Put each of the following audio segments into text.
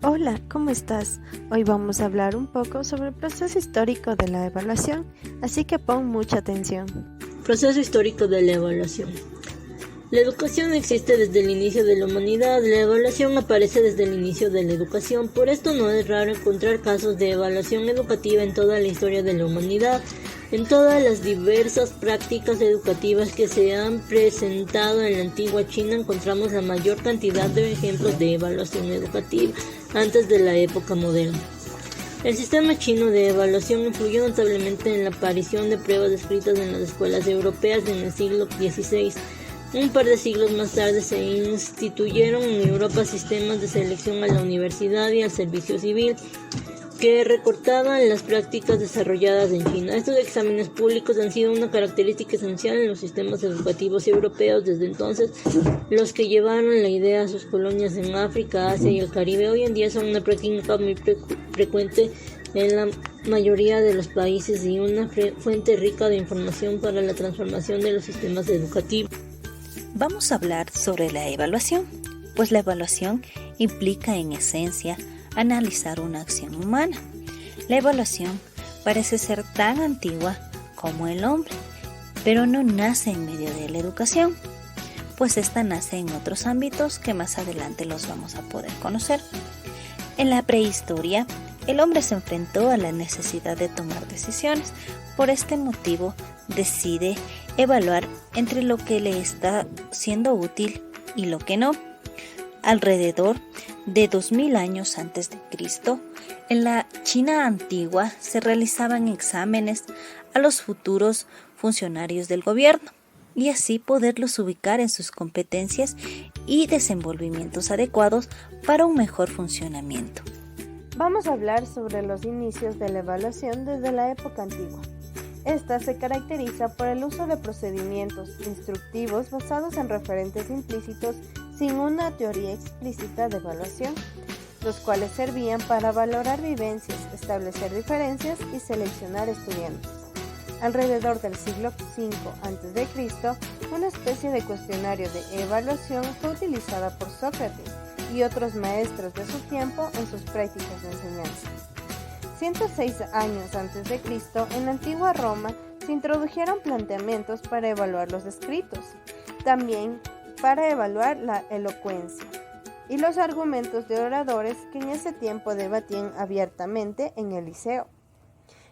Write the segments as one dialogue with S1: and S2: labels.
S1: Hola, ¿cómo estás? Hoy vamos a hablar un poco sobre el proceso histórico de la evaluación, así que pon mucha atención.
S2: Proceso histórico de la evaluación. La educación existe desde el inicio de la humanidad. La evaluación aparece desde el inicio de la educación. Por esto no es raro encontrar casos de evaluación educativa en toda la historia de la humanidad. En todas las diversas prácticas educativas que se han presentado en la antigua China encontramos la mayor cantidad de ejemplos de evaluación educativa antes de la época moderna. El sistema chino de evaluación influyó notablemente en la aparición de pruebas escritas en las escuelas europeas en el siglo XVI. Un par de siglos más tarde se instituyeron en Europa sistemas de selección a la universidad y al servicio civil que recortaban las prácticas desarrolladas en China. Estos exámenes públicos han sido una característica esencial en los sistemas educativos europeos desde entonces. Los que llevaron la idea a sus colonias en África, Asia y el Caribe hoy en día son una práctica muy frecuente en la mayoría de los países y una fuente rica de información para la transformación de los sistemas educativos.
S3: Vamos a hablar sobre la evaluación, pues la evaluación implica en esencia analizar una acción humana. La evaluación parece ser tan antigua como el hombre, pero no nace en medio de la educación, pues esta nace en otros ámbitos que más adelante los vamos a poder conocer. En la prehistoria, el hombre se enfrentó a la necesidad de tomar decisiones. Por este motivo, decide evaluar entre lo que le está siendo útil y lo que no. Alrededor de 2000 años antes de Cristo, en la China antigua se realizaban exámenes a los futuros funcionarios del gobierno y así poderlos ubicar en sus competencias y desenvolvimientos adecuados para un mejor funcionamiento.
S1: Vamos a hablar sobre los inicios de la evaluación desde la época antigua. Esta se caracteriza por el uso de procedimientos instructivos basados en referentes implícitos sin una teoría explícita de evaluación, los cuales servían para valorar vivencias, establecer diferencias y seleccionar estudiantes. Alrededor del siglo V a.C., una especie de cuestionario de evaluación fue utilizada por Sócrates y otros maestros de su tiempo en sus prácticas de enseñanza. 106 años antes de Cristo, en la antigua Roma se introdujeron planteamientos para evaluar los escritos, también para evaluar la elocuencia y los argumentos de oradores que en ese tiempo debatían abiertamente en el Liceo.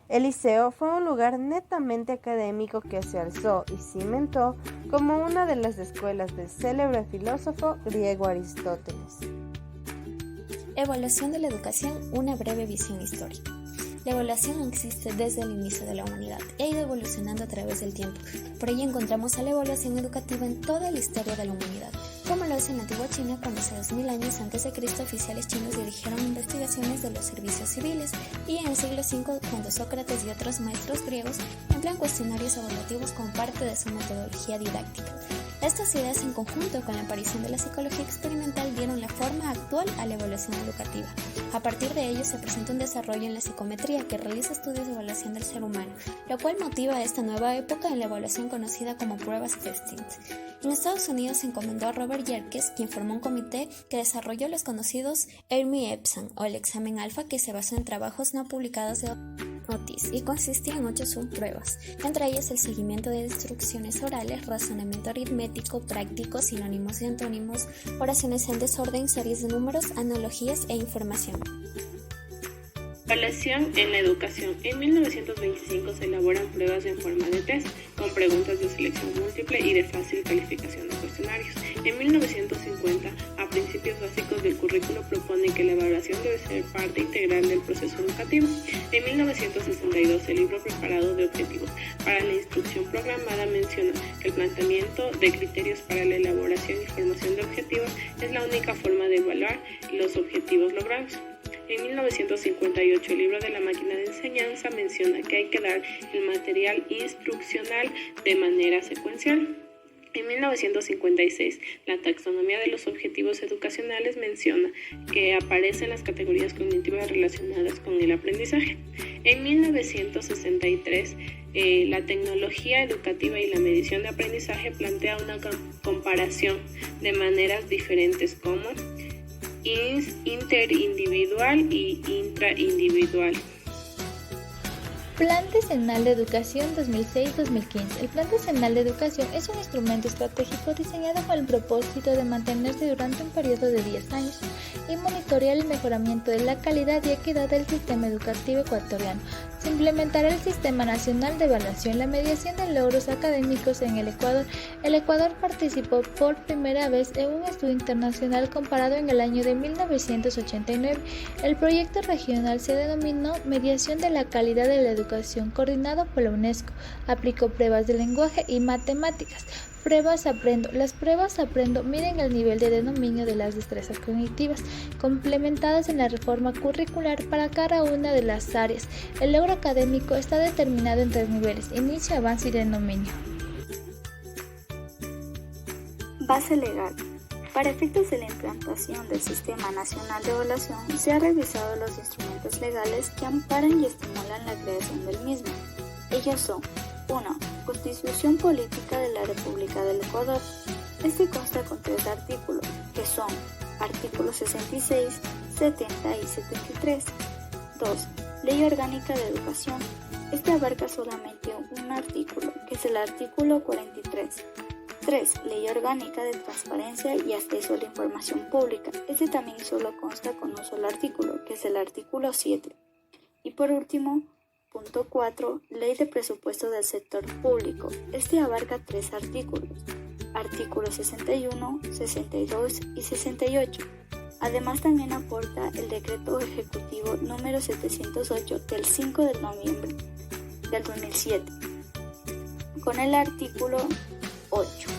S1: El Liceo fue un lugar netamente académico que se alzó y cimentó como una de las escuelas del célebre filósofo griego Aristóteles.
S4: Evaluación de la educación, una breve visión histórica. La evaluación existe desde el inicio de la humanidad y ha ido evolucionando a través del tiempo. Por ello encontramos a la evaluación educativa en toda la historia de la humanidad, como lo es en la antigua China cuando hace 2000 años antes de Cristo oficiales chinos dirigieron investigaciones de los servicios civiles, y en el siglo V cuando Sócrates y otros maestros griegos emplean cuestionarios evaluativos como parte de su metodología didáctica. Estas ideas, en conjunto con la aparición de la psicología experimental, dieron la forma actual a la evaluación educativa. A partir de ello se presenta un desarrollo en la psicometría que realiza estudios de evaluación del ser humano, lo cual motiva esta nueva época en la evaluación conocida como pruebas testing. En Estados Unidos se encomendó a Robert Yerkes, quien formó un comité que desarrolló los conocidos Ermi-Epson o el examen alfa, que se basó en trabajos no publicados de Otis y consistía en 8 subpruebas, entre ellas el seguimiento de instrucciones orales, razonamiento aritmético, práctico, sinónimos y antónimos, oraciones en desorden, series de números, analogías e información.
S5: Evaluación en la educación. En 1925 se elaboran pruebas en forma de test, con preguntas de selección múltiple y de fácil calificación de cuestionarios. En 1950, a principios básicos del currículo propone que la evaluación debe ser parte integral del proceso educativo. En 1962, el libro preparado de objetivos para la instrucción programada menciona que el planteamiento de criterios para la elaboración y formación de objetivos es la única forma de evaluar los objetivos logrados. En 1958, el libro de la máquina de enseñanza menciona que hay que dar el material instruccional de manera secuencial. En 1956, la taxonomía de los objetivos educacionales menciona que aparecen las categorías cognitivas relacionadas con el aprendizaje. En 1963, la tecnología educativa y la medición de aprendizaje plantea una comparación de maneras diferentes como interindividual y intraindividual.
S6: Plan Decenal de Educación 2006-2015. El Plan Decenal de Educación es un instrumento estratégico diseñado con el propósito de mantenerse durante un periodo de 10 años y monitorear el mejoramiento de la calidad y equidad del sistema educativo ecuatoriano. Se implementará el Sistema Nacional de Evaluación, la medición de logros académicos en el Ecuador. El Ecuador participó por primera vez en un estudio internacional comparado en el año de 1989. El proyecto regional se denominó Medición de la Calidad de la Educación, coordinado por la UNESCO. Aplicó pruebas de lenguaje y matemáticas. Pruebas Aprendo. Las pruebas Aprendo miden el nivel de dominio de las destrezas cognitivas, complementadas en la reforma curricular para cada una de las áreas. El logro académico está determinado en 3 niveles: inicio, avance y dominio.
S7: Base legal. Para efectos de la implantación del Sistema Nacional de Evaluación, se han revisado los instrumentos legales que amparan y estimulan la creación del mismo. Ellos son: 1. Constitución Política de la República del Ecuador. Este consta con 3 artículos, que son artículos 66, 70 y 73. 2. Ley Orgánica de Educación. Este abarca solamente un artículo, que es el artículo 43. 3. Ley Orgánica de Transparencia y Acceso a la Información Pública. Este también solo consta con un solo artículo, que es el artículo 7. Y por último, punto 4. Ley de Presupuesto del Sector Público. Este abarca 3 artículos, artículos 61, 62 y 68. Además también aporta el Decreto Ejecutivo número 708 del 5 de noviembre del 2007, con el artículo 8.